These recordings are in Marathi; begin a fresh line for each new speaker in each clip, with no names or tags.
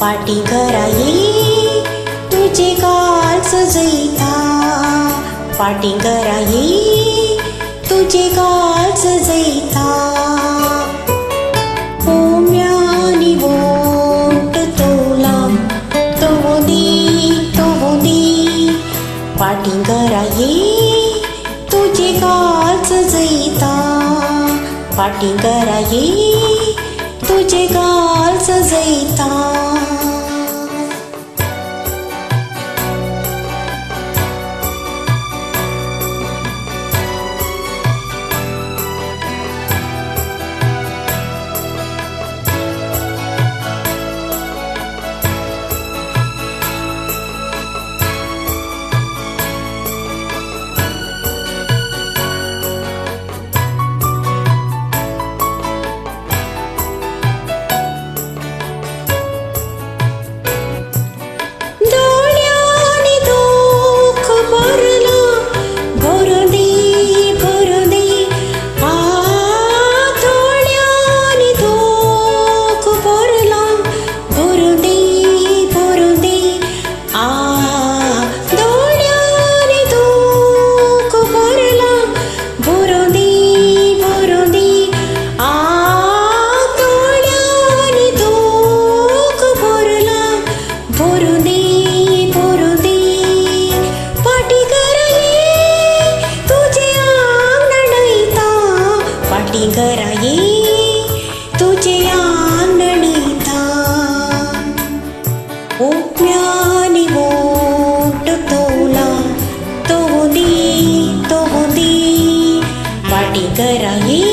पाटी कराये तुझे काल सजैता, पाटी कराये तुझे काल सजैता. ओम्यानी बोट तोला तो दे पाटी कराये तुझे काल सजैता, पाटी कराये तुझे काल सजैता. पाटी कराये तुझे आंगणीता. ओम्यानी बोट तोला तो दे पाटी कराये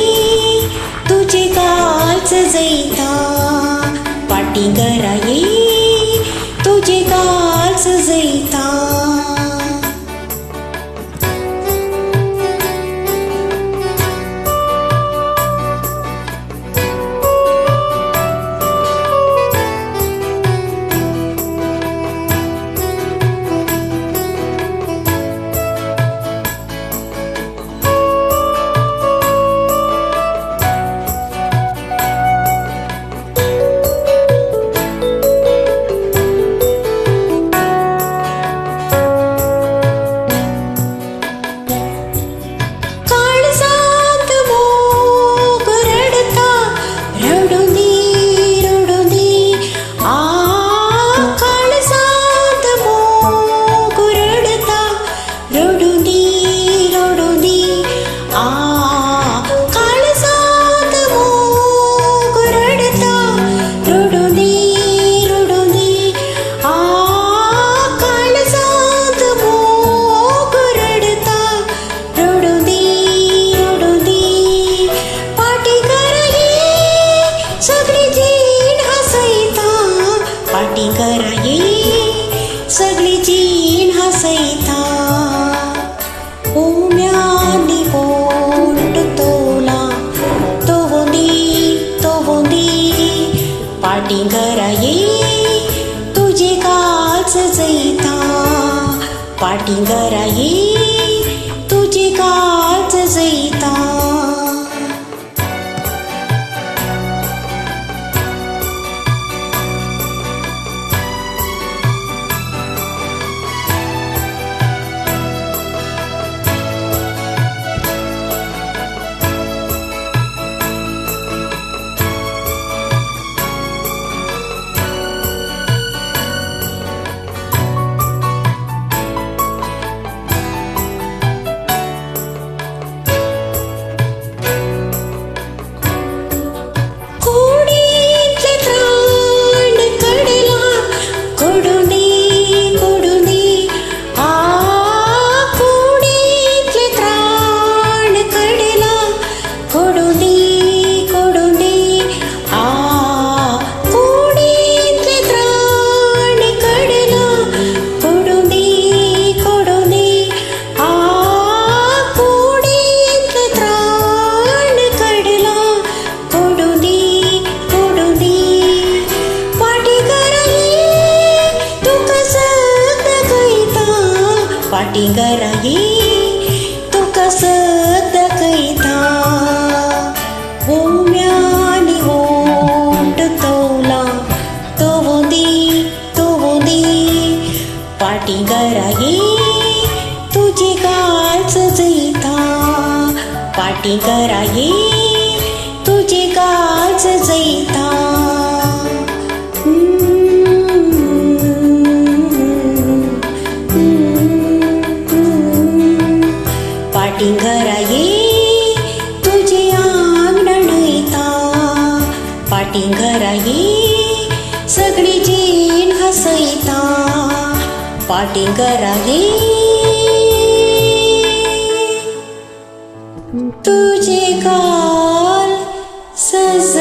तुझे काल सजैता, पाटी कराये तुझे काल सजैता. पाटी कराये सगळी जीण हसैता. ओम्यानी बोट तोला तो दे पाटी कराये तुझे काल सजैता, पाटी कराये तुझे काल सजैता. पाटिंगरा ये तू कसं दखैता ओम्यानी ओट तोला तो दे पाटिंगरा ये तुझे गाल सजैता पाटिंगरा ये तुझे गाल सजैता पाटिंगरा ये तुझे अंगण येता पाटिंगरा ये सगळी जीन हसैता पाटिंगरा ये तुझे गाल सजैता।